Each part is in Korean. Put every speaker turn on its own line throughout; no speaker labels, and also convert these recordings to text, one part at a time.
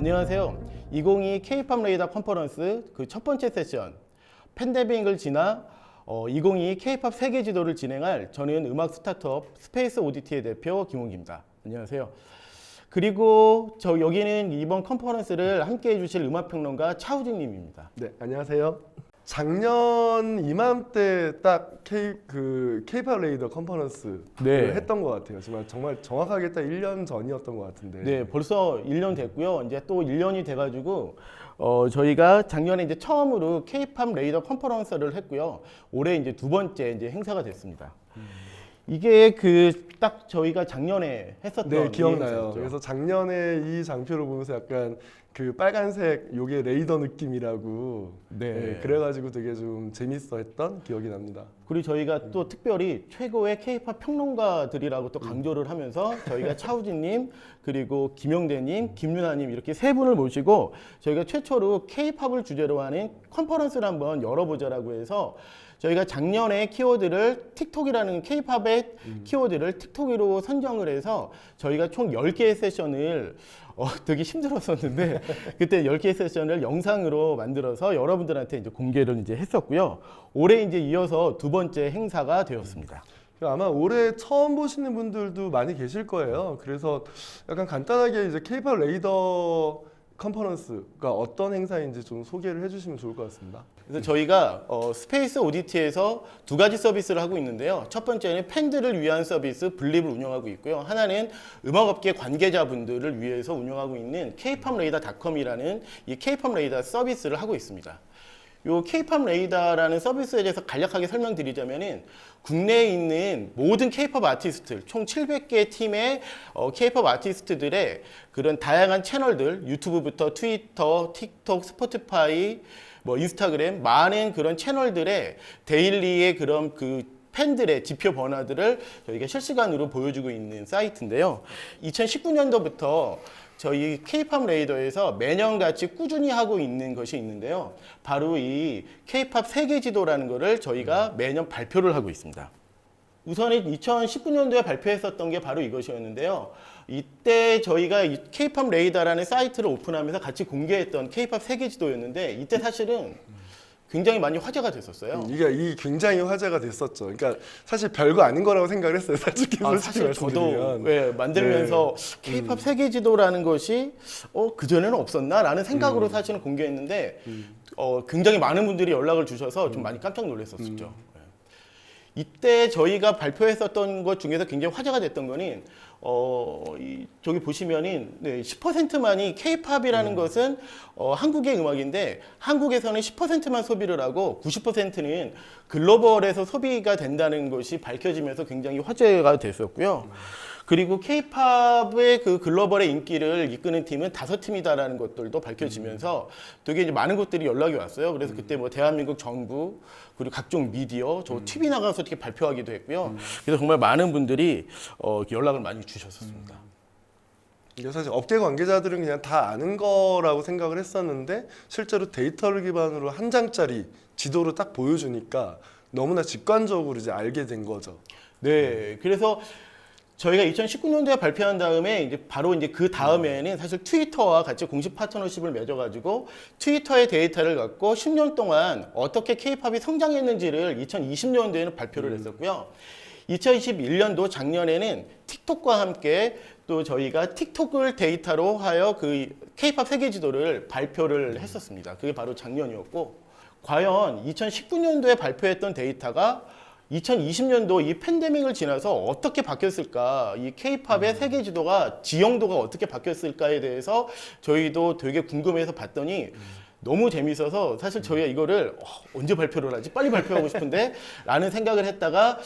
안녕하세요. 2022 K-팝 레이더 컨퍼런스 그 첫 번째 세션 팬데믹을 지나 2022 K-팝 세계 지도를 진행할 저는 음악 스타트업 스페이스 오디티의 대표 김홍기입니다. 안녕하세요. 그리고 여기는 이번 컨퍼런스를 함께 해주실 음악평론가 차우진 님입니다.
네, 안녕하세요. 작년 이맘때 딱 K-팝 레이더 컨퍼런스 했던 것 같아요. 정말 정확하게 딱 1년 전이었던 것 같은데.
네, 벌써 1년 됐고요. 이제 또 1년이 돼가지고 저희가 작년에 이제 처음으로 K-팝 레이더 컨퍼런스를 했고요. 올해 이제 두 번째 이제 행사가 됐습니다. 이게 딱 저희가 작년에 했었던
네, 기억나요.
행사였죠.
그래서 작년에 이 장표를 보면서 약간 그 빨간색 요게 레이더 느낌이라고 네, 그래가지고 되게 좀 재밌어 했던 기억이 납니다.
그리고 저희가 또 특별히 최고의 K-팝 평론가들이라고 또 강조를 하면서 저희가 차우진님 그리고 김영대님, 김윤아님 이렇게 세 분을 모시고 저희가 최초로 K-팝을 주제로 하는 컨퍼런스를 한번 열어보자라고 해서 저희가 작년에 키워드를 틱톡이라는 K-팝의 키워드를 틱톡으로 선정을 해서 저희가 총 10개의 세션을 되게 힘들었었는데 그때 10개의 세션을 영상으로 만들어서 여러분들한테 이제 공개를 이제 했었고요. 올해 이제 이어서 두 번째 행사가 되었습니다.
아마 올해 처음 보시는 분들도 많이 계실 거예요. 그래서 약간 간단하게 이제 K-팝 레이더 컨퍼런스가 어떤 행사인지 좀 소개를 해주시면 좋을 것 같습니다.
그래서 저희가 스페이스 오디티에서 두 가지 서비스를 하고 있는데요. 첫 번째는 팬들을 위한 서비스 블립을 운영하고 있고요. 하나는 음악업계 관계자분들을 위해서 운영하고 있는 kpopradar.com이라는 이 K-팝 레이더 서비스를 하고 있습니다. 요 K-팝 레이더라는 서비스에 대해서 간략하게 설명드리자면은 국내에 있는 모든 K-팝 아티스트들 총 700개 팀의 K-팝 아티스트들의 그런 다양한 채널들 유튜브부터 트위터, 틱톡, 스포티파이, 뭐 인스타그램 많은 그런 채널들의 데일리의 그런 팬들의 지표 변화들을 저희가 실시간으로 보여주고 있는 사이트인데요. 2019년도부터 저희 K-팝 레이더에서 매년같이 꾸준히 하고 있는 것이 있는데요. 바로 이 K-팝 세계 지도라는 것을 저희가 매년 발표를 하고 있습니다. 우선은 2019년도에 발표했었던 게 바로 이것이었는데요. 이때 저희가 이 K-팝 레이더라는 사이트를 오픈하면서 같이 공개했던 K-팝 세계 지도였는데 이때 사실은 굉장히 많이 화제가 됐었어요.
이게 굉장히 화제가 됐었죠. 그러니까 사실 별거 아닌 거라고 생각을 했어요. 솔직히
사실 저도
말씀드리면.
만들면서 K-팝 세계 지도라는 것이 그전에는 없었나라는 생각으로 사실은 공개했는데 굉장히 많은 분들이 연락을 주셔서 좀 많이 깜짝 놀랐었죠. 이때 저희가 발표했었던 것 중에서 굉장히 화제가 됐던 거는 저기 보시면은 10%만이 K-팝이라는 것은 한국의 음악인데 한국에서는 10%만 소비를 하고 90%는 글로벌에서 소비가 된다는 것이 밝혀지면서 굉장히 화제가 됐었고요. 그리고 K-팝의 그 글로벌의 인기를 이끄는 팀은 5팀이다라는 것들도 밝혀지면서 되게 이제 많은 것들이 연락이 왔어요. 그래서 그때 뭐 대한민국 정부 그리고 각종 미디어, 저 TV 나가서 어떻게 발표하기도 했고요. 그래서 정말 많은 분들이 연락을 많이 주셨었습니다.
이게 사실 업계 관계자들은 그냥 다 아는 거라고 생각을 했었는데 실제로 데이터를 기반으로 한 장짜리 지도로 딱 보여주니까 너무나 직관적으로 이제 알게 된 거죠.
네, 그래서 저희가 2019년도에 발표한 다음에 이제 바로 이제 그 다음에는 사실 트위터와 같이 공식 파트너십을 맺어가지고 트위터의 데이터를 갖고 10년 동안 어떻게 K-팝이 성장했는지를 2020년도에는 발표를 했었고요. 2021년도 작년에는 틱톡과 함께 또 저희가 틱톡을 데이터로 하여 그 K-팝 세계 지도를 발표를 했었습니다. 그게 바로 작년이었고, 과연 2019년도에 발표했던 데이터가 2020년도 이 팬데믹을 지나서 어떻게 바뀌었을까, 이 K-팝의 세계 지도가 지형도가 어떻게 바뀌었을까에 대해서 저희도 되게 궁금해서 봤더니 너무 재밌어서 사실 저희가 이거를 언제 발표를 하지? 빨리 발표하고 싶은데 라는 생각을 했다가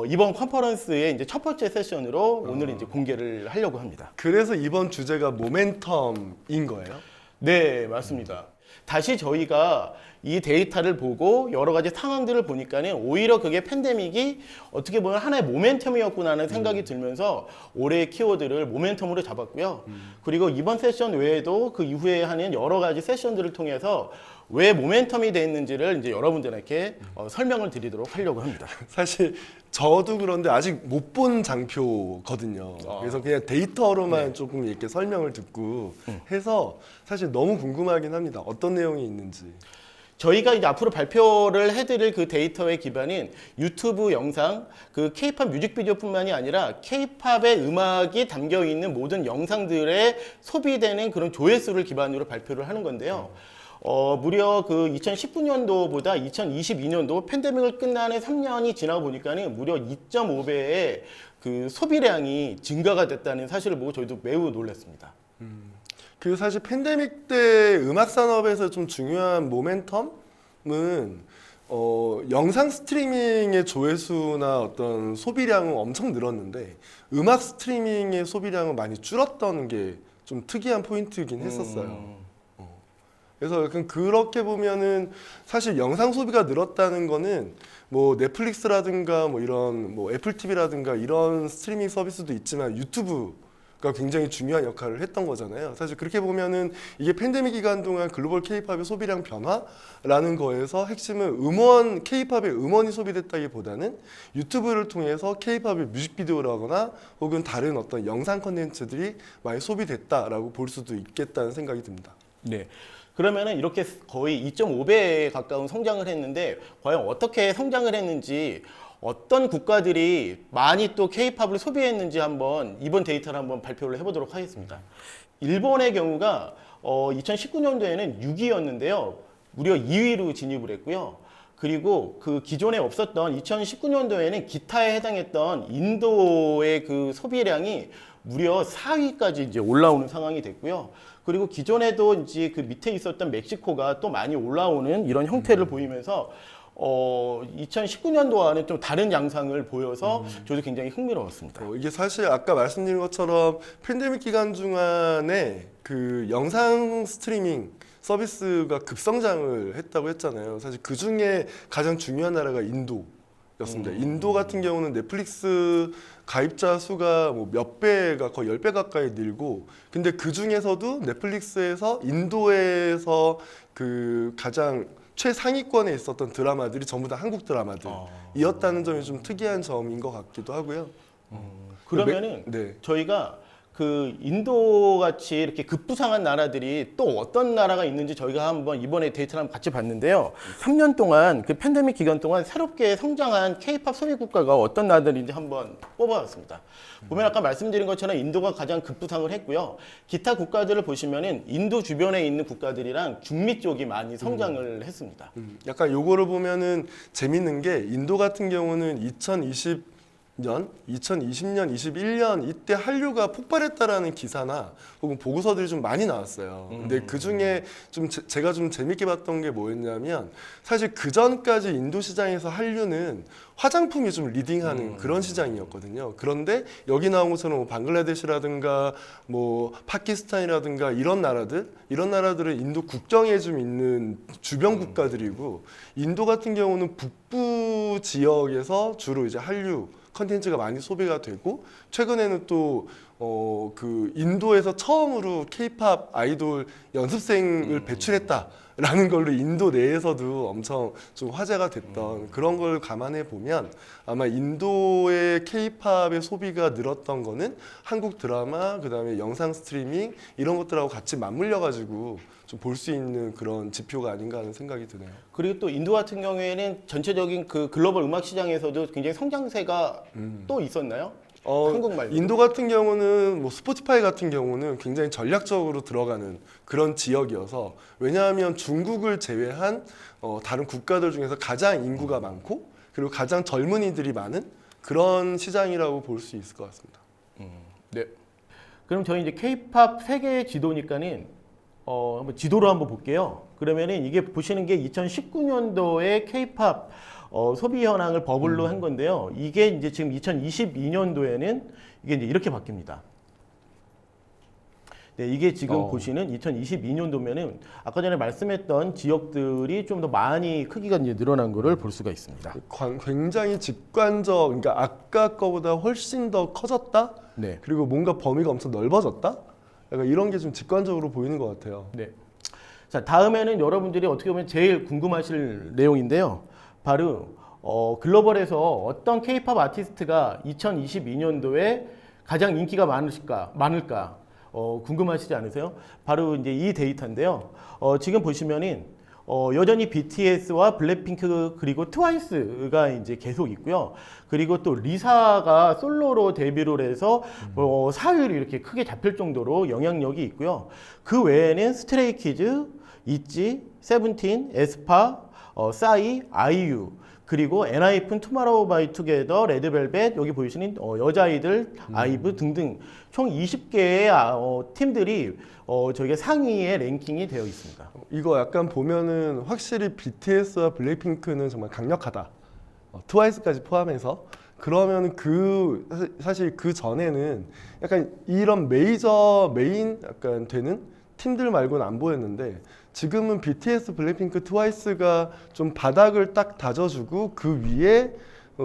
이번 컨퍼런스의 이제 첫 번째 세션으로 오늘 이제 공개를 하려고 합니다.
그래서 이번 주제가 모멘텀인 거예요?
네, 맞습니다. 다시 저희가 이 데이터를 보고 여러 가지 상황들을 보니까는 오히려 그게 팬데믹이 어떻게 보면 하나의 모멘텀이었구나라는 생각이 들면서 올해의 키워드를 모멘텀으로 잡았고요. 그리고 이번 세션 외에도 그 이후에 하는 여러 가지 세션들을 통해서 왜 모멘텀이 됐는지를 이제 여러분들에게 설명을 드리도록 하려고 합니다.
사실 저도 그런데 아직 못 본 장표거든요. 그래서 그냥 데이터로만 조금 이렇게 설명을 듣고 해서 사실 너무 궁금하긴 합니다. 어떤 내용이 있는지.
저희가 이제 앞으로 발표를 해드릴 그 데이터의 기반인 유튜브 영상, 그 K-팝 뮤직비디오뿐만이 아니라 K-팝의 음악이 담겨 있는 모든 영상들에 소비되는 그런 조회수를 기반으로 발표를 하는 건데요. 무려 그 2019년도보다 2022년도 팬데믹을 끝나는 3년이 지나고 보니까는 무려 2.5배의 그 소비량이 증가가 됐다는 사실을 보고 저희도 매우 놀랐습니다.
그리고 사실 팬데믹 때 음악 산업에서 좀 중요한 모멘텀은 영상 스트리밍의 조회수나 어떤 소비량은 엄청 늘었는데 음악 스트리밍의 소비량은 많이 줄었던 게 좀 특이한 포인트이긴 했었어요. 그래서 약간 그렇게 보면은 사실 영상 소비가 늘었다는 거는 뭐 넷플릭스라든가 뭐 이런 뭐 애플 TV라든가 이런 스트리밍 서비스도 있지만 유튜브가 굉장히 중요한 역할을 했던 거잖아요. 사실 그렇게 보면은 이게 팬데믹 기간 동안 글로벌 K-팝의 소비량 변화라는 거에서 핵심은 K-팝의 음원이 소비됐다기보다는 유튜브를 통해서 K-팝의 뮤직비디오라거나 혹은 다른 어떤 영상 콘텐츠들이 많이 소비됐다라고 볼 수도 있겠다는 생각이 듭니다.
네. 그러면은 이렇게 거의 2.5배에 가까운 성장을 했는데 과연 어떻게 성장을 했는지 어떤 국가들이 많이 또 K-팝을 소비했는지 한번 이번 데이터를 한번 발표를 해보도록 하겠습니다. 일본의 경우가 2019년도에는 6위였는데요. 무려 2위로 진입을 했고요. 그리고 그 기존에 없었던 2019년도에는 기타에 해당했던 인도의 그 소비량이 무려 4위까지 이제 올라오는 상황이 됐고요. 그리고 기존에도 이제 그 밑에 있었던 멕시코가 또 많이 올라오는 이런 형태를 보이면서 2019년도와는 좀 다른 양상을 보여서 저도 굉장히 흥미로웠습니다.
이게 사실 아까 말씀드린 것처럼 팬데믹 기간 중간에 그 영상 스트리밍 서비스가 급성장을 했다고 했잖아요. 사실 그 중에 가장 중요한 나라가 인도였습니다. 인도 같은 경우는 넷플릭스 가입자 수가 뭐 몇 배가 거의 10배 가까이 늘고, 근데 그 중에서도 넷플릭스에서 인도에서 그 가장 최상위권에 있었던 드라마들이 전부 다 한국 드라마들이었다는 점이 좀 특이한 점인 것 같기도 하고요.
그러면은
네.
저희가 그 인도 같이 이렇게 급부상한 나라들이 또 어떤 나라가 있는지 저희가 한번 이번에 데이터를 한번 같이 봤는데요. 3년 동안 그 팬데믹 기간 동안 새롭게 성장한 K-팝 소비 국가가 어떤 나라들인지 한번 뽑아봤습니다. 보면 아까 말씀드린 것처럼 인도가 가장 급부상을 했고요. 기타 국가들을 보시면은 인도 주변에 있는 국가들이랑 중미 쪽이 많이 성장을 했습니다.
약간 요거를 보면은 재밌는 게 인도 같은 경우는 2020년, 21년 이때 한류가 폭발했다라는 기사나 혹은 보고서들이 좀 많이 나왔어요. 근데 그 중에 좀 제가 좀 재밌게 봤던 게 뭐였냐면 사실 그 전까지 인도 시장에서 한류는 화장품이 좀 리딩하는 그런 시장이었거든요. 그런데 여기 나온 것처럼 뭐 방글라데시라든가 뭐 파키스탄이라든가 이런 나라들은 인도 국경에 좀 있는 주변 국가들이고, 인도 같은 경우는 북부 지역에서 주로 이제 한류 컨텐츠가 많이 소비가 되고, 최근에는 또 그 인도에서 처음으로 K-팝 아이돌 연습생을 배출했다라는 걸로 인도 내에서도 엄청 좀 화제가 됐던 그런 걸 감안해 보면 아마 인도의 K-팝의 소비가 늘었던 거는 한국 드라마, 그다음에 영상 스트리밍 이런 것들하고 같이 맞물려 가지고 좀 볼 수 있는 그런 지표가 아닌가 하는 생각이 드네요.
그리고 또 인도 같은 경우에는 전체적인 그 글로벌 음악 시장에서도 굉장히 성장세가 또 있었나요? 한국 말고.
인도 같은 경우는 뭐 스포티파이 같은 경우는 굉장히 전략적으로 들어가는 그런 지역이어서, 왜냐하면 중국을 제외한 다른 국가들 중에서 가장 인구가 많고 그리고 가장 젊은이들이 많은 그런 시장이라고 볼 수 있을 것 같습니다.
네. 그럼 저희 이제 K-팝 세계 지도니까는 한번 지도로 한번 볼게요. 그러면은 이게 보시는 게 2019년도에 K-팝 소비 현황을 버블로 한 건데요. 이게 이제 지금 2022년도에는 이게 이제 이렇게 바뀝니다. 네, 이게 지금 보시는 2022년도면은 아까 전에 말씀했던 지역들이 좀 더 많이 크기가 이제 늘어난 거를 볼 수가 있습니다.
굉장히 직관적, 그러니까 아까 거보다 훨씬 더 커졌다.
네.
그리고 뭔가 범위가 엄청 넓어졌다. 약간 이런 게 좀 직관적으로 보이는 것 같아요.
네. 자, 다음에는 여러분들이 어떻게 보면 제일 궁금하실 내용인데요. 바로 글로벌에서 어떤 K-팝 아티스트가 2022년도에 가장 인기가 많을까 궁금하시지 않으세요? 바로 이제 이 데이터인데요. 지금 보시면은 여전히 BTS와 블랙핑크 그리고 트와이스가 이제 계속 있고요. 그리고 또 리사가 솔로로 데뷔를 해서 4위로 이렇게 크게 잡힐 정도로 영향력이 있고요. 그 외에는 스트레이키즈, 있지, 세븐틴, 에스파, 싸이, 아이유, 그리고 엔하이픈, 투마로우바이투게더, 레드벨벳, 여기 보이시는 여자아이들, 아이브 등등 총 20개의 팀들이 저희가 상위에 랭킹이 되어 있습니다.
이거 약간 보면은 확실히 BTS와 블랙핑크는 정말 강력하다. 트와이스까지 포함해서. 그러면 사실 그 전에는 약간 이런 메인 약간 되는 팀들 말고는 안 보였는데 지금은 BTS, 블랙핑크, 트와이스가 좀 바닥을 딱 다져주고 그 위에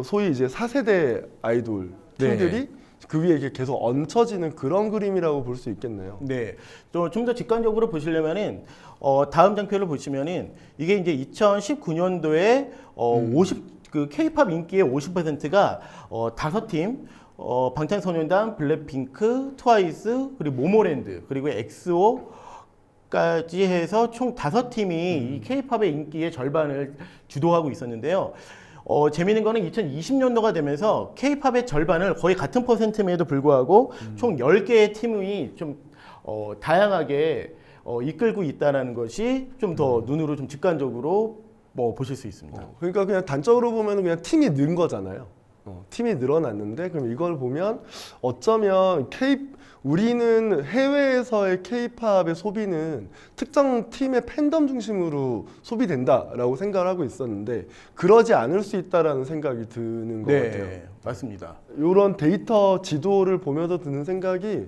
소위 이제 4세대 아이돌 팀들이 그 위에 이렇게 계속 얹혀지는 그런 그림이라고 볼 수 있겠네요.
네, 좀 더 직관적으로 보시려면은 다음 장표를 보시면은 이게 이제 2019년도에 그 K-팝 인기의 50%가 5팀, 방탄소년단, 블랙핑크, 트와이스, 그리고 모모랜드, 그리고 엑소까지 해서 총 5팀이 이 K-팝의 인기의 절반을 주도하고 있었는데요. 재미있는 거는 2020년도가 되면서 K-팝의 절반을 거의 같은 퍼센트임에도 불구하고 총 10개의 팀이 좀 다양하게 이끌고 있다는 것이 좀 더 눈으로 좀 직관적으로 보실 수 있습니다.
그러니까 그냥 단적으로 보면 그냥 팀이 는 거잖아요. 팀이 늘어났는데 그럼 이걸 보면 어쩌면 우리는 해외에서의 K-팝의 소비는 특정 팀의 팬덤 중심으로 소비된다라고 생각을 하고 있었는데 그러지 않을 수 있다라는 생각이 드는 것 같아요.
맞습니다.
이런 데이터 지도를 보면서 드는 생각이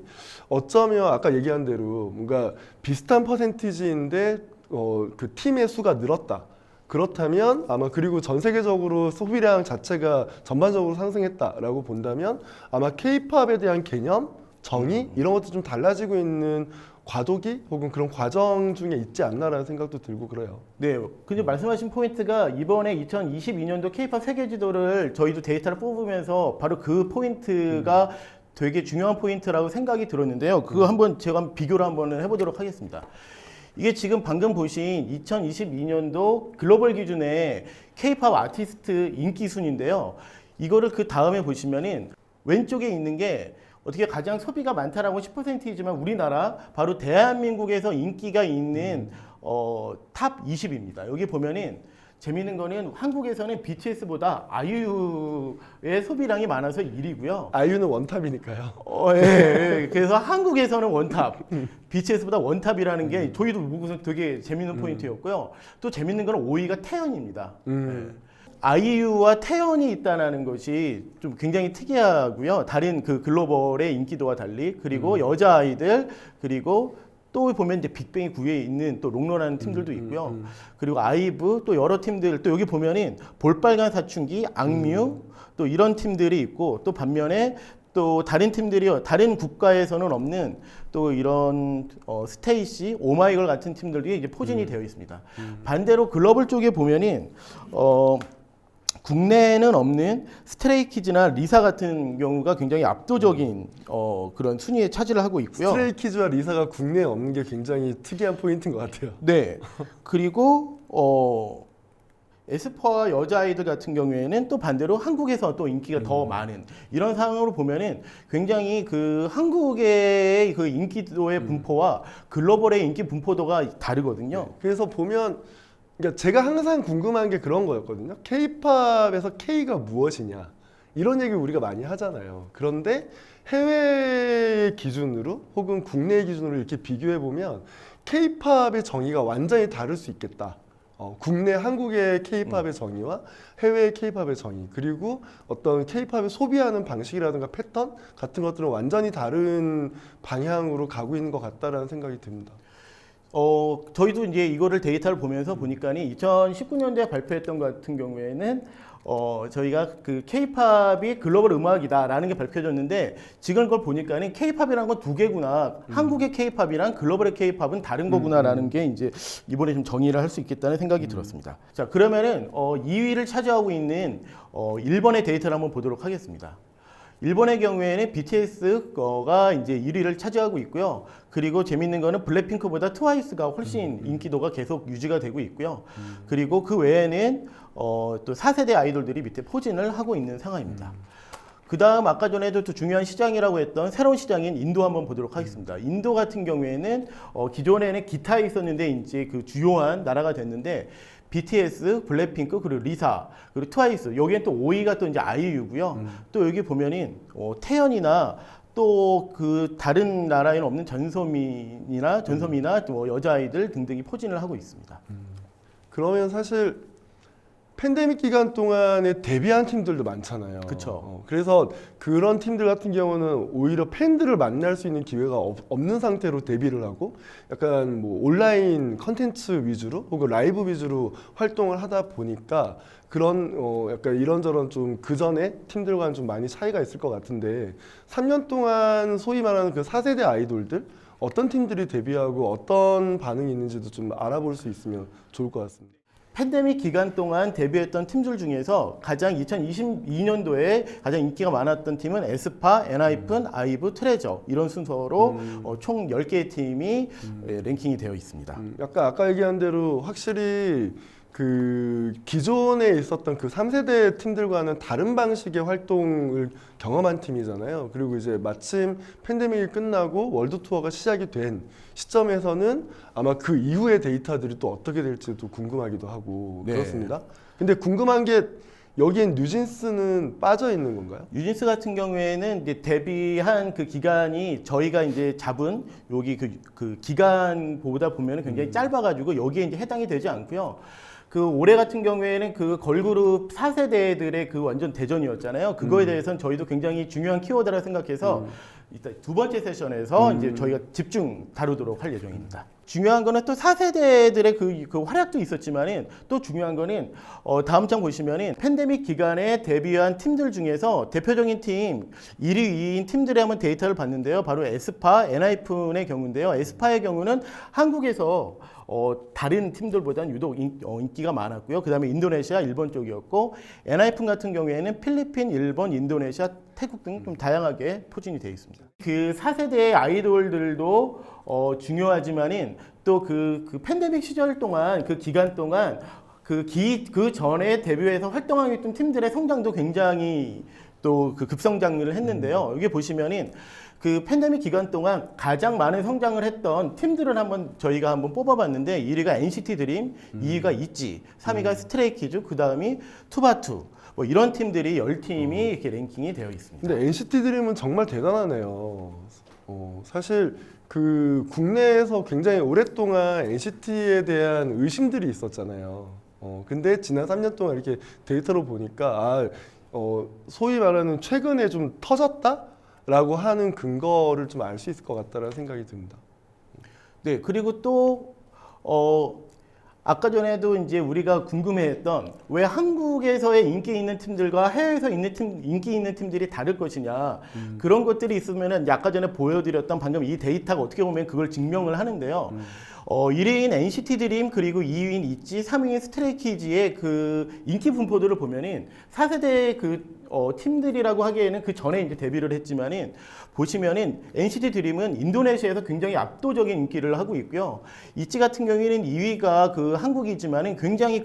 어쩌면 아까 얘기한 대로 뭔가 비슷한 퍼센티지인데 그 팀의 수가 늘었다. 그렇다면 아마 그리고 전 세계적으로 소비량 자체가 전반적으로 상승했다라고 본다면 아마 K-팝에 대한 개념, 정의 이런 것도 좀 달라지고 있는 과도기 혹은 그런 과정 중에 있지 않나라는 생각도 들고 그래요.
네, 근데 말씀하신 포인트가 이번에 2022년도 K-팝 세계 지도를 저희도 데이터를 뽑으면서 바로 그 포인트가 되게 중요한 포인트라고 생각이 들었는데요. 그거 한번 제가 비교를 한번 해보도록 하겠습니다. 이게 지금 방금 보신 2022년도 글로벌 기준의 K-팝 아티스트 인기 순인데요. 이거를 그 다음에 보시면은 왼쪽에 있는 게 어떻게 가장 소비가 많다라고 10%이지만 우리나라 바로 대한민국에서 인기가 있는 탑 20입니다. 여기 보면은 재미있는 거는 한국에서는 BTS보다 아이유의 소비량이 많아서 1위고요.
아이유는 원탑이니까요.
예. 그래서 한국에서는 원탑, BTS보다 원탑이라는 게 저희도 무슨 되게 재밌는 포인트였고요. 또 재밌는 거는 5위가 태연입니다. 아이유와 태연이 있다는 것이 좀 굉장히 특이하고요. 다른 그 글로벌의 인기도와 달리 그리고 여자 아이들 그리고 또 보면 이제 빅뱅이 9위에 있는 또 롱런하는 팀들도 있고요. 그리고 아이브 또 여러 팀들 또 여기 보면은 볼빨간 사춘기, 악뮤 또 이런 팀들이 있고 또 반면에 또 다른 팀들이 다른 국가에서는 없는 또 이런 스테이시, 오마이걸 같은 팀들이 이제 포진이 되어 있습니다. 반대로 글로벌 쪽에 보면은 국내에는 없는 스트레이키즈나 리사 같은 경우가 굉장히 압도적인 그런 순위에 차지를 하고 있고요.
스트레이키즈와 리사가 국내에 없는 게 굉장히 특이한 포인트인 것 같아요.
네. 그리고 에스파와 여자아이들 같은 경우에는 또 반대로 한국에서 또 인기가 더 많은 이런 상황으로 보면은 굉장히 그 한국의 그 인기도의 분포와 글로벌의 인기 분포도가 다르거든요.
그래서 보면 그러니까 제가 항상 궁금한 게 그런 거였거든요. K-팝에서 K가 무엇이냐 이런 얘기 우리가 많이 하잖아요. 그런데 해외 기준으로 혹은 국내 기준으로 이렇게 비교해 보면 K-팝의 정의가 완전히 다를 수 있겠다. 국내 한국의 K-팝의 정의와 해외의 K-팝의 정의 그리고 어떤 K-팝을 소비하는 방식이라든가 패턴 같은 것들은 완전히 다른 방향으로 가고 있는 것 같다라는 생각이 듭니다.
저희도 이제 이거를 데이터를 보면서 보니까니 2019년도에 발표했던 것 같은 경우에는 저희가 그 K-팝이 글로벌 음악이다라는 게 밝혀졌는데 지금 그걸 보니까는 K-팝이라는 건 두 개구나. 한국의 K-팝이랑 글로벌의 K-팝은 다른 거구나라는 게 이제 이번에 좀 정의를 할 수 있겠다는 생각이 들었습니다. 자, 그러면은 2위를 차지하고 있는 일본의 데이터를 한번 보도록 하겠습니다. 일본의 경우에는 BTS가 이제 1위를 차지하고 있고요. 그리고 재밌는 거는 블랙핑크보다 트와이스가 훨씬 인기도가 계속 유지가 되고 있고요. 그리고 그 외에는 또 4세대 아이돌들이 밑에 포진을 하고 있는 상황입니다. 그 다음 아까 전에도 또 중요한 시장이라고 했던 새로운 시장인 인도 한번 보도록 하겠습니다. 인도 같은 경우에는 기존에는 기타에 있었는데 이제 그 주요한 나라가 됐는데 BTS, 블랙핑크, 그리고 리사, 그리고 트와이스. 여기엔 또 5위가 또 이제 아이유고요. 또 여기 보면은 태연이나 또 그 다른 나라에는 없는 전소민이나 또 여자아이들 등등이 포진을 하고 있습니다.
그러면 사실 팬데믹 기간 동안에 데뷔한 팀들도 많잖아요.
그쵸.
그래서 그런 팀들 같은 경우는 오히려 팬들을 만날 수 있는 기회가 없는 상태로 데뷔를 하고 약간 뭐 온라인 컨텐츠 위주로 혹은 라이브 위주로 활동을 하다 보니까 그런 약간 이런저런 좀 그전에 팀들과는 좀 많이 차이가 있을 것 같은데 3년 동안 소위 말하는 그 4세대 아이돌들 어떤 팀들이 데뷔하고 어떤 반응이 있는지도 좀 알아볼 수 있으면 좋을 것 같습니다.
팬데믹 기간 동안 데뷔했던 팀들 중에서 가장 2022년도에 가장 인기가 많았던 팀은 에스파, 엔하이픈, 아이브, 트레저 이런 순서로 총 10개의 팀이 랭킹이 되어 있습니다.
약간 아까 얘기한 대로 확실히 그 기존에 있었던 그 3세대 팀들과는 다른 방식의 활동을 경험한 팀이잖아요. 그리고 이제 마침 팬데믹이 끝나고 월드 투어가 시작이 된 시점에서는 아마 그 이후의 데이터들이 또 어떻게 될지도 궁금하기도 하고
네.
그렇습니다. 근데 궁금한 게 여기엔 뉴진스는 빠져 있는 건가요?
뉴진스 같은 경우에는 이제 데뷔한 그 기간이 저희가 이제 잡은 여기 그 기간보다 보면 굉장히 짧아가지고 여기에 이제 해당이 되지 않고요. 그 올해 같은 경우에는 그 걸그룹 4세대들의 그 완전 대전이었잖아요. 그거에 대해서는 저희도 굉장히 중요한 키워드라 생각해서 일단 두 번째 세션에서 이제 저희가 집중 다루도록 할 예정입니다. 중요한 거는 또 4세대들의 그 활약도 있었지만은 또 중요한 거는 다음 장 보시면은 팬데믹 기간에 데뷔한 팀들 중에서 대표적인 팀 1위, 2위인 팀들의 한번 데이터를 봤는데요. 바로 에스파, 엔하이픈의 경우인데요. 에스파의 경우는 한국에서 다른 팀들보다는 유독 인기가 많았고요. 그 다음에 인도네시아, 일본 쪽이었고 엔하이픈 같은 경우에는 필리핀, 일본, 인도네시아, 태국 등 좀 다양하게 포진이 되어 있습니다. 그 4세대 아이돌들도 중요하지만은 또 그 팬데믹 시절 동안 그 기간 동안 그 전에 데뷔해서 활동하고 있던 팀들의 성장도 굉장히 또 그 급성장을 했는데요. 여기 보시면은 그 팬데믹 기간 동안 가장 많은 성장을 했던 팀들을 저희가 한번 뽑아봤는데 1위가 NCT 드림, 2위가 있지, 3위가 스트레이키즈, 그 다음이 투바투. 뭐 이런 팀들이 10팀이 이렇게 랭킹이 되어 있습니다.
근데 NCT 드림은 정말 대단하네요. 사실 그 국내에서 굉장히 오랫동안 NCT에 대한 의심들이 있었잖아요. 근데 지난 3년 동안 이렇게 데이터로 보니까 소위 말하는 최근에 좀 터졌다라고 하는 근거를 좀 알 수 있을 것 같다라는 생각이 듭니다.
네, 그리고 또 아까 전에도 이제 우리가 궁금해했던 왜 한국에서의 인기 있는 팀들과 해외에서 인기 있는 팀들이 다를 것이냐 그런 것들이 있으면은 아까 전에 보여드렸던 방금 이 데이터가 어떻게 보면 그걸 증명을 하는데요. 1위인 NCT 드림 그리고 2위인 있지, 3위인 스트레이키즈의 그 인기 분포들을 보면은 4세대 팀들이라고 하기에는 그 전에 이제 데뷔를 했지만은 보시면은 NCT 드림은 인도네시아에서 굉장히 압도적인 인기를 하고 있고요. 있지 같은 경우에는 2위가 그 한국이지만은 굉장히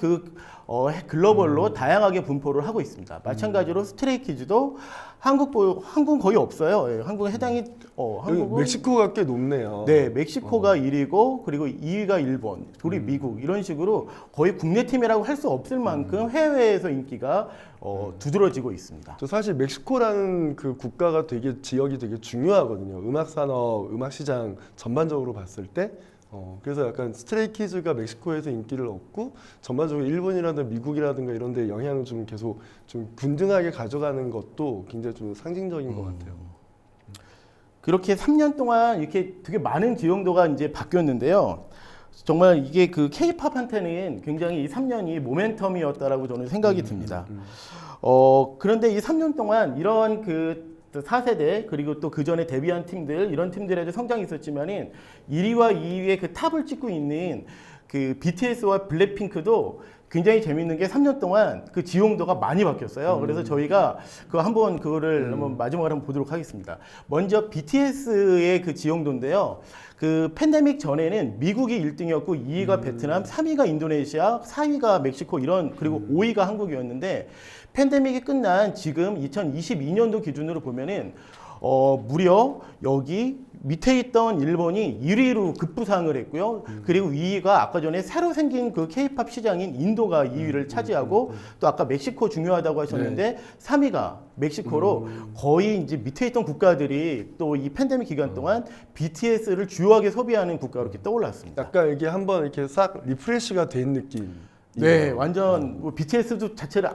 글로벌로 다양하게 분포를 하고 있습니다. 마찬가지로 스트레이키즈도 한국은 거의 없어요. 예, 한국은 한국은
멕시코가 꽤 높네요.
네, 멕시코가 1위고 그리고 2위가 일본, 둘이 미국 이런 식으로 거의 국내 팀이라고 할 수 없을 만큼 해외에서 인기가 두드러지고 있습니다.
저 사실 멕시코라는 그 국가가 지역이 되게 중요하거든요. 음악 산업, 음악 시장 전반적으로 봤을 때. 그래서 약간 스트레이키즈가 멕시코에서 인기를 얻고 전반적으로 일본이라든가 미국이라든가 이런 데 영향을 좀 계속 좀 균등하게 가져가는 것도 굉장히 좀 상징적인 것 같아요.
그렇게 3년 동안 이렇게 되게 많은 지형도가 이제 바뀌었는데요. 정말 이게 그 K-팝한테는 굉장히 이 3년이 모멘텀이었다라고 저는 생각이 듭니다. 그런데 이 3년 동안 이런 그 4세대 그리고 또 그 전에 데뷔한 팀들 이런 팀들에도 성장이 있었지만은 1위와 2위의 그 탑을 찍고 있는 그 BTS와 블랙핑크도 굉장히 재밌는 게 3년 동안 그 지용도가 많이 바뀌었어요. 그래서 저희가 그 한번 그거를 한번 마지막으로 한번 보도록 하겠습니다. 먼저 BTS의 그 지용도인데요. 그 팬데믹 전에는 미국이 1등이었고 2위가 베트남, 3위가 인도네시아, 4위가 멕시코 이런 그리고 5위가 한국이었는데 팬데믹이 끝난 지금 2022년도 기준으로 보면은 무려 여기 밑에 있던 일본이 1위로 급부상을 했고요. 그리고 2위가 아까 전에 새로 생긴 그 K-팝 시장인 인도가 2위를 차지하고 또 아까 멕시코 중요하다고 하셨는데 3위가 멕시코로 거의 이제 밑에 있던 국가들이 또 이 팬데믹 기간 동안 BTS를 주요하게 소비하는 국가로 이렇게 떠올랐습니다.
약간 이게 한번 이렇게 싹 리프레시가 된 느낌.
네, 완전 뭐 BTS도 자체를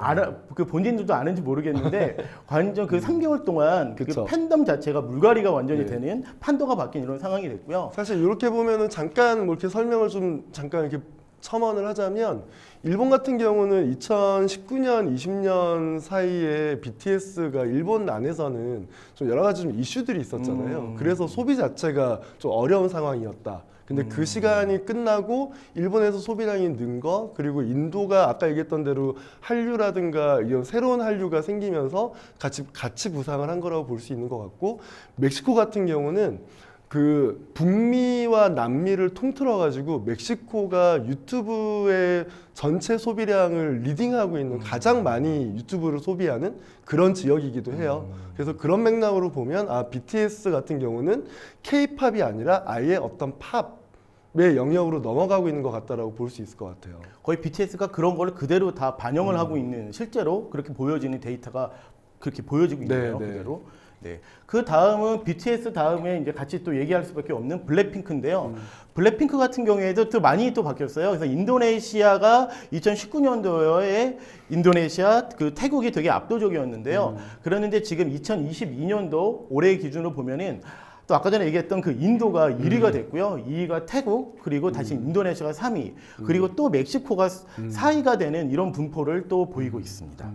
그 본인들도 아는지 모르겠는데 완전 그 3개월 동안 그
그쵸.
팬덤 자체가 물갈이가 완전히
네.
되는 판도가 바뀐 이런 상황이 됐고요.
사실 이렇게 보면은 잠깐 뭐 이렇게 설명을 좀 잠깐 이렇게 첨언을 하자면 일본 같은 경우는 2019년, 20년 사이에 BTS가 일본 안에서는 좀 여러 가지 좀 이슈들이 있었잖아요. 그래서 소비 자체가 좀 어려운 상황이었다. 근데 그 시간이 끝나고 일본에서 소비량이 는 거, 그리고 인도가 아까 얘기했던 대로 한류라든가 이런 새로운 한류가 생기면서 같이 부상을 한 거라고 볼 수 있는 것 같고, 멕시코 같은 경우는 그 북미와 남미를 통틀어 가지고 멕시코가 유튜브의 전체 소비량을 리딩하고 있는 가장 많이 유튜브를 소비하는 그런 지역이기도 해요. 그래서 그런 맥락으로 보면 BTS 같은 경우는 K-팝이 아니라 아예 어떤 팝의 영역으로 넘어가고 있는 것 같다라고 볼 수 있을 것 같아요.
거의 BTS가 그런 거를 그대로 다 반영을 하고 있는 실제로 그렇게 보여지는 데이터가 그렇게 보여지고 있네요.
네.
그대로. 네. 그 다음은 BTS 다음에 이제 같이 또 얘기할 수밖에 없는 블랙핑크인데요. 블랙핑크 같은 경우에도 또 많이 또 바뀌었어요. 그래서 인도네시아가 2019년도에 인도네시아 그 태국이 되게 압도적이었는데요. 그랬는데 지금 2022년도 올해 기준으로 보면은 또 아까 전에 얘기했던 그 인도가 1위가 됐고요. 2위가 태국, 그리고 다시 인도네시아가 3위, 그리고 또 멕시코가 4위가 되는 이런 분포를 또 보이고 있습니다.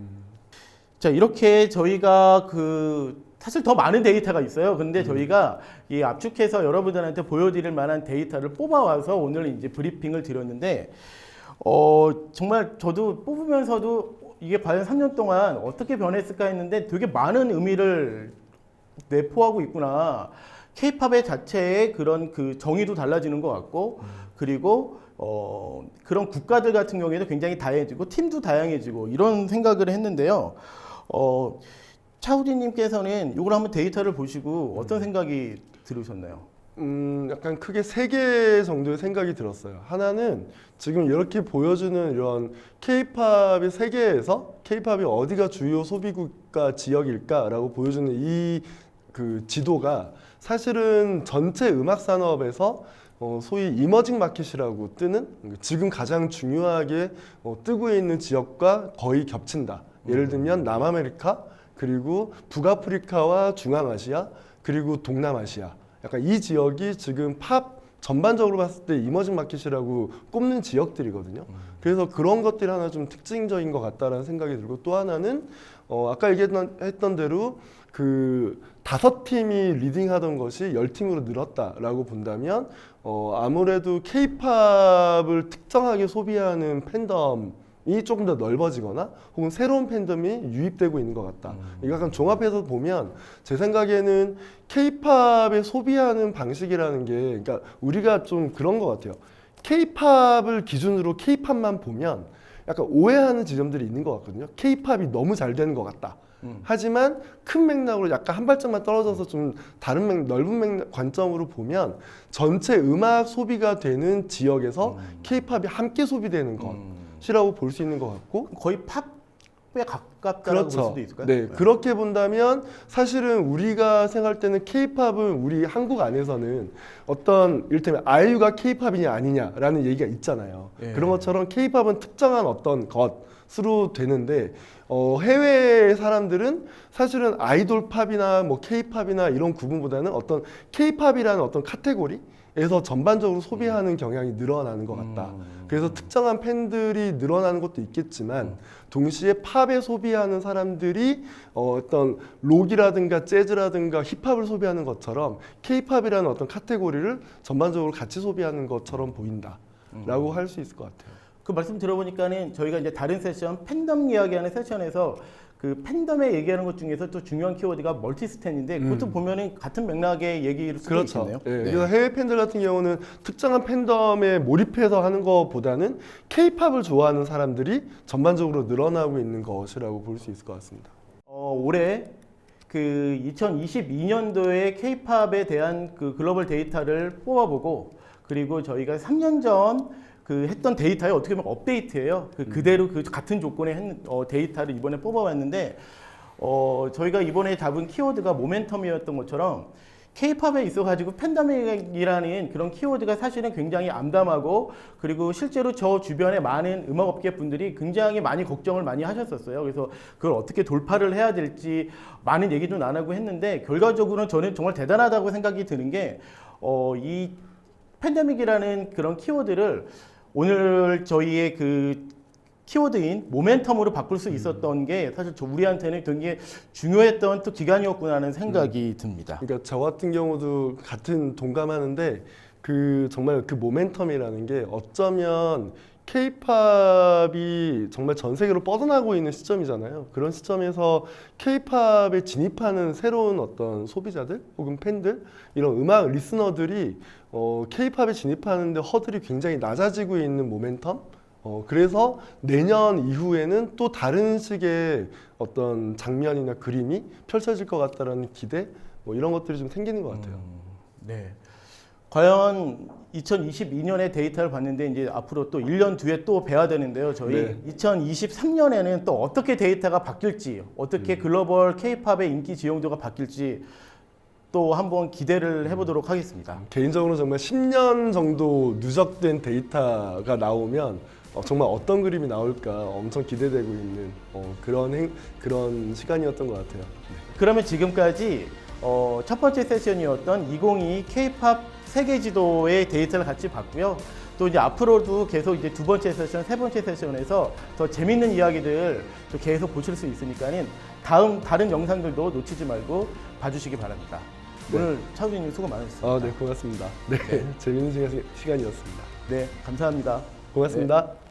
자, 이렇게 저희가 사실 더 많은 데이터가 있어요. 근데 저희가 이 압축해서 여러분들한테 보여드릴 만한 데이터를 뽑아와서 오늘 이제 브리핑을 드렸는데, 정말 저도 뽑으면서도 이게 과연 3년 동안 어떻게 변했을까 했는데 되게 많은 의미를 내포하고 있구나. K-팝의 자체의 그런 그 정의도 달라지는 것 같고, 그리고 그런 국가들 같은 경우에도 굉장히 다양해지고 팀도 다양해지고 이런 생각을 했는데요. 차우디님께서는 이걸 한번 데이터를 보시고 어떤 생각이 들으셨나요?
약간 크게 세 개 정도의 생각이 들었어요. 하나는 지금 이렇게 보여주는 이런 K-팝의 세계에서 K-팝이 어디가 주요 소비국가 지역일까라고 보여주는 이 그 지도가 사실은 전체 음악 산업에서 소위 이머징 마켓이라고 뜨는 지금 가장 중요하게 뜨고 있는 지역과 거의 겹친다. 예를 들면 남아메리카, 그리고 북아프리카와 중앙아시아, 그리고 동남아시아. 약간 이 지역이 지금 팝 전반적으로 봤을 때 이머징 마켓이라고 꼽는 지역들이거든요. 그래서 그런 것들이 하나 좀 특징적인 것 같다라는 생각이 들고, 또 하나는 아까 얘기했던 대로 그 5팀이 리딩하던 것이 10팀으로 늘었다라고 본다면 아무래도 K-팝을 특정하게 소비하는 팬덤이 조금 더 넓어지거나 혹은 새로운 팬덤이 유입되고 있는 것 같다. 이거 약간 종합해서 보면 제 생각에는 K-팝의 소비하는 방식이라는 게, 그러니까 우리가 좀 그런 것 같아요. K-팝을 기준으로 K-팝만 보면 약간 오해하는 지점들이 있는 것 같거든요. K-팝이 너무 잘 되는 것 같다. 하지만 큰 맥락으로 약간 한 발짝만 떨어져서 좀 다른 넓은 맥락 관점으로 보면 전체 음악 소비가 되는 지역에서 K-팝이 함께 소비되는 것이라고 볼 수 있는 것 같고,
거의 팝에 가깝다고 볼 수도 있을까요?
네, 그렇게 본다면 사실은 우리가 생각할 때는 K-팝은 우리 한국 안에서는 어떤 이를테면 아이유가 K-팝이냐 아니냐라는 얘기가 있잖아요.
예.
그런 것처럼 K-팝은 특정한 어떤 것으로 되는데 해외 사람들은 사실은 아이돌 팝이나 뭐 K-팝이나 이런 구분보다는 어떤 K-팝이라는 어떤 카테고리에 에서 전반적으로 소비하는 경향이 늘어나는 것 같다. 그래서 특정한 팬들이 늘어나는 것도 있겠지만 동시에 팝에 소비하는 사람들이 어떤 록이라든가 재즈라든가 힙합을 소비하는 것처럼 K-팝이라는 어떤 카테고리를 전반적으로 같이 소비하는 것처럼 보인다라고 할 수 있을 것 같아요.
그 말씀 들어보니까는 저희가 이제 다른 세션 팬덤 이야기하는 세션에서 그 팬덤에 얘기하는 것 중에서 또 중요한 키워드가 멀티스탠인데 그것도 보면은 같은 맥락의 얘기일 수도
그렇죠.
있겠네요.
예, 그래서 해외 팬들 같은 경우는 특정한 팬덤에 몰입해서 하는 것보다는 K-팝을 좋아하는 사람들이 전반적으로 늘어나고 있는 것이라고 볼 수 있을 것 같습니다.
올해 그 2022년도에 K-팝에 대한 그 글로벌 데이터를 뽑아보고 그리고 저희가 3년 전 그 했던 데이터에 어떻게 보면 업데이트예요. 그대로 그 같은 조건의 데이터를 이번에 뽑아봤는데 저희가 이번에 잡은 키워드가 모멘텀이었던 것처럼 K-팝에 있어가지고 팬덤이라는 그런 키워드가 사실은 굉장히 암담하고 그리고 실제로 저 주변에 많은 음악업계 분들이 굉장히 많이 걱정을 많이 하셨었어요. 그래서 그걸 어떻게 돌파를 해야 될지 많은 얘기도 나누고 했는데 결과적으로는 저는 정말 대단하다고 생각이 드는 게 이 팬데믹이라는 그런 키워드를 오늘 저희의 그 키워드인 모멘텀으로 바꿀 수 있었던 게 사실 우리한테는 되게 중요했던 또 기간이었구나 하는 생각이 듭니다.
그러니까 저 같은 경우도 같은 동감하는데 그 정말 그 모멘텀이라는 게 어쩌면 K-팝이 정말 전 세계로 뻗어나고 있는 시점이잖아요. 그런 시점에서 K-팝에 진입하는 새로운 어떤 소비자들 혹은 팬들 이런 음악 리스너들이 K-팝에 진입하는데 허들이 굉장히 낮아지고 있는 모멘텀. 그래서 내년 이후에는 또 다른 식의 어떤 장면이나 그림이 펼쳐질 것 같다라는 기대 뭐 이런 것들이 좀 생기는 것 같아요.
네. 과연 2022년의 데이터를 봤는데 이제 앞으로 또 1년 뒤에 또 뵈야 되는데요. 저희
네.
2023년에는 또 어떻게 데이터가 바뀔지, 어떻게 글로벌 K-팝의 인기 지용도가 바뀔지 또 한번 기대를 해보도록 하겠습니다.
개인적으로 정말 10년 정도 누적된 데이터가 나오면 정말 어떤 그림이 나올까 엄청 기대되고 있는 그런 시간이었던 것 같아요.
그러면 지금까지 첫 번째 세션이었던 2022 K-팝 세계 지도의 데이터를 같이 봤고요. 또 이제 앞으로도 계속 이제 두 번째 세션, 세 번째 세션에서 더 재밌는 이야기들 또 계속 보실 수 있으니까는 다른 영상들도 놓치지 말고 봐주시기 바랍니다.
네.
오늘 차우진님 수고 많으셨습니다.
네, 고맙습니다. 네, 재밌는 시간이었습니다.
네, 감사합니다.
고맙습니다.
네.